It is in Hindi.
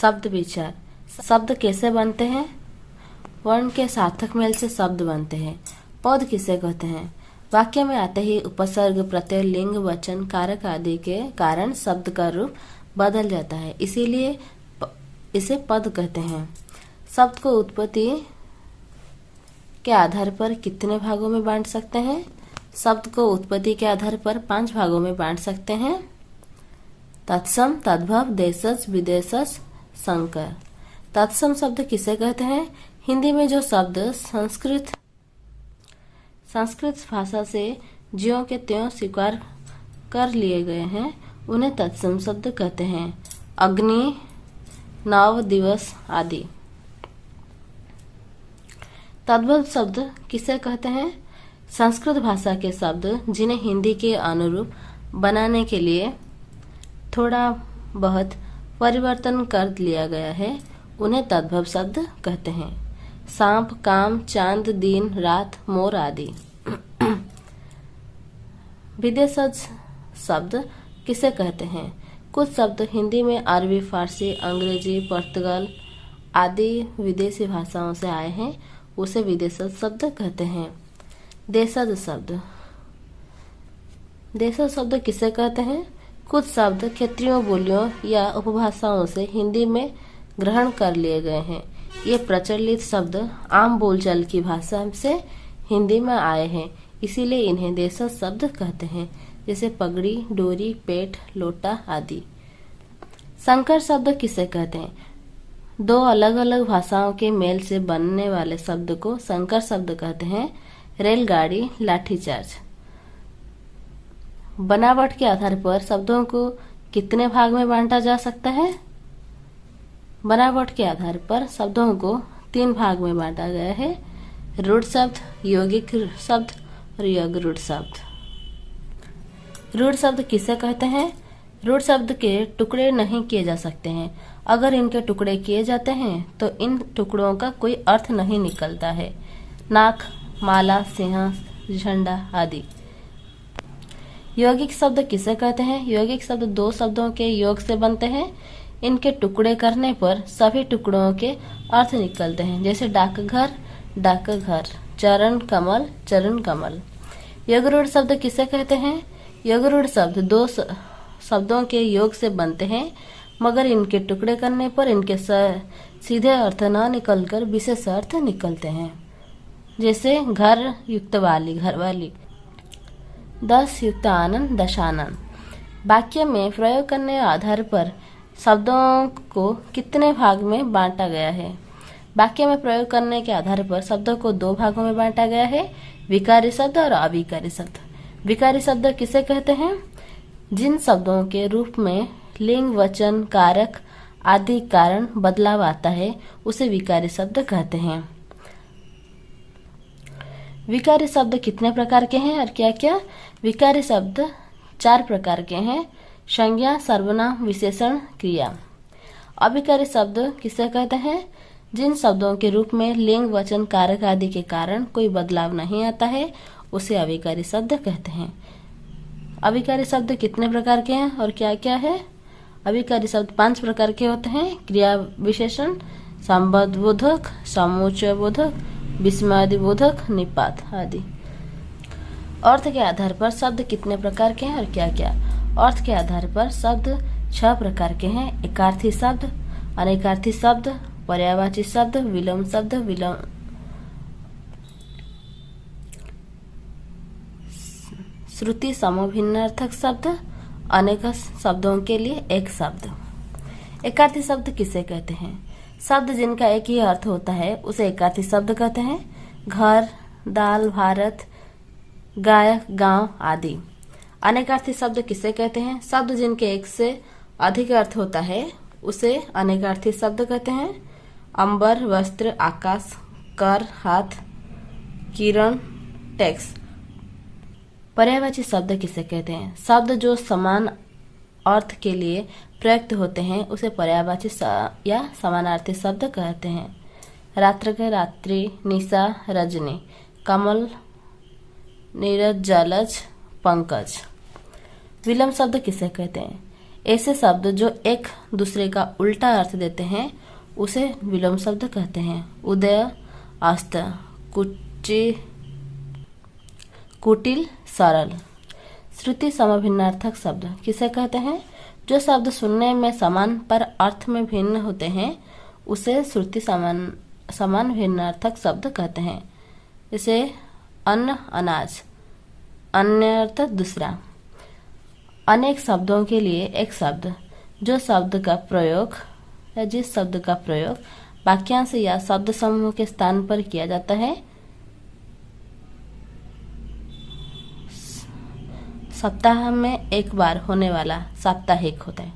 शब्द विचार। शब्द कैसे बनते हैं? वर्ण के सार्थक मेल से शब्द बनते हैं। पद किसे कहते हैं? वाक्य में आते ही उपसर्ग, प्रत्यय, लिंग, वचन, कारक आदि के कारण शब्द का रूप बदल जाता है, इसीलिए इसे पद कहते हैं। शब्द को उत्पत्ति के आधार पर कितने भागों में बांट सकते हैं? शब्द को उत्पत्ति के आधार पर 5 भागों में बांट सकते हैं। तत्सम, तद्भव, देशज, विदेशज, संकर। तत्सम शब्द किसे कहते हैं? हिंदी में जो शब्द संस्कृत भाषा से ज्यों के त्यों स्वीकार कर लिए गए हैं उन्हें तत्सम शब्द कहते हैं। अग्नि, नव, दिवस आदि। तद्भव शब्द किसे कहते हैं? संस्कृत भाषा के शब्द जिन्हें हिंदी के अनुरूप बनाने के लिए थोड़ा बहुत परिवर्तन कर लिया गया है उन्हें तद्भव शब्द कहते हैं। सांप, काम, चांद, दिन, रात, मोर आदि। विदेशज शब्द किसे कहते हैं? कुछ शब्द हिंदी में अरबी, फारसी, अंग्रेजी, पुर्तगाल आदि विदेशी भाषाओं से आए हैं, उसे विदेशज शब्द कहते हैं। देशज शब्द। देशज शब्द किसे कहते हैं? कुछ शब्द क्षेत्रीय बोलियों या उपभाषाओं से हिंदी में ग्रहण कर लिए गए हैं। ये प्रचलित शब्द आम बोलचाल की भाषा से हिंदी में आए हैं, इसीलिए इन्हें देशज शब्द कहते हैं, जैसे पगड़ी, डोरी, पेट, लोटा आदि। संकर शब्द किसे कहते हैं? 2 अलग अलग भाषाओं के मेल से बनने वाले शब्द को संकर शब्द कहते हैं। रेलगाड़ी, लाठीचार्ज। बनावट के आधार पर शब्दों को कितने भाग में बांटा जा सकता है? बनावट के आधार पर शब्दों को 3 भाग में बांटा गया है। रूढ़ शब्द, यौगिक शब्द और यज्ञरूढ़ शब्द। रूढ़ शब्द किसे कहते हैं? रूढ़ शब्द के टुकड़े नहीं किए जा सकते हैं। अगर इनके टुकड़े किए जाते हैं तो इन टुकड़ों का कोई अर्थ नहीं निकलता है। नाक, माला, सिंह, झंडा आदि। यौगिक शब्द किसे कहते हैं? यौगिक शब्द 2 शब्दों के योग से बनते हैं। इनके टुकड़े करने पर सभी टुकड़ों के अर्थ निकलते हैं, जैसे डाकघर, डाकघर, चरण कमल, चरण कमल। यज्ञरूढ़ शब्द किसे कहते हैं? यज्ञरूढ़ शब्द 2 शब्दों के योग से बनते हैं, मगर इनके टुकड़े करने पर इनके सीधे अर्थ न निकलकर विशेष अर्थ निकलते हैं, जैसे घर युक्त वाली, घरवाली। 10 युक्त आनंद, दशानन। वाक्य में प्रयोग करने आधार पर शब्दों को कितने भाग में बांटा गया है? वाक्य में प्रयोग करने के आधार पर शब्दों को 2 भागों में बांटा गया है, विकारी शब्द और अविकारी शब्द। विकारी शब्द किसे कहते हैं? जिन शब्दों के रूप में लिंग, वचन, कारक आदि कारण बदलाव आता है उसे विकारी शब्द कहते हैं। विकारी शब्द कितने प्रकार के हैं और क्या क्या? विकारी शब्द 4 प्रकार के हैं। संज्ञा, सर्वनाम, विशेषण, क्रिया। अविकारी शब्द किसे कहते हैं? जिन शब्दों के रूप में लिंग, वचन, कारक आदि के कारण कोई बदलाव नहीं आता है उसे अविकारी शब्द कहते हैं। अविकारी शब्द कितने प्रकार के हैं और क्या क्या है? अविकारी शब्द 5 प्रकार के होते हैं। क्रिया विशेषण, संबंध बोधक, समुच्चय बोधक, विस्मयादि बोधक, निपात आदि। अर्थ के आधार पर शब्द कितने प्रकार के हैं और क्या क्या? अर्थ के आधार पर शब्द 6 प्रकार के हैं। एकार्थी शब्द, अनेकार्थी शब्द, पर्यायवाची शब्द, विलोम शब्द, श्रुति समभिन्नार्थक शब्द, अनेक शब्दों के लिए एक शब्द। एकार्थी शब्द किसे कहते हैं? शब्द जिनका एक ही अर्थ होता है उसे एकार्थी शब्द कहते हैं। घर, दाल, भारत, गाय, गांव आदि। अनेकार्थी शब्द किसे कहते हैं? शब्द जिनके एक से अधिक अर्थ होता है उसे अनेकार्थी शब्द कहते हैं। अंबर, वस्त्र, आकाश, कर, हाथ, किरण, टैक्स। पर्यायवाची शब्द किसे कहते हैं? शब्द जो समान अर्थ के लिए प्रयुक्त होते हैं उसे पर्यायवाची या समानार्थी शब्द कहते हैं। रात्र के रात्रि, निशा, रजनी, कमल, नीरज, जलज, पंकज। विलोम शब्द किसे कहते हैं? ऐसे शब्द जो एक दूसरे का उल्टा अर्थ देते हैं उसे विलोम शब्द कहते हैं। उदय, अस्त, कुची, कुटिल, सरल। श्रुति समभिन्नार्थक शब्द किसे कहते हैं? जो शब्द सुनने में समान पर अर्थ में भिन्न होते हैं उसे श्रुति समान भिन्नार्थक शब्द कहते हैं। जैसे अन्न, अनाज, अन्य अर्थ दूसरा। अनेक शब्दों के लिए एक शब्द। जो शब्द का प्रयोग या जिस शब्द का प्रयोग वाक्यांश या शब्द समूह के स्थान पर किया जाता है सप्ताह में एक बार होने वाला साप्ताहिक होता है।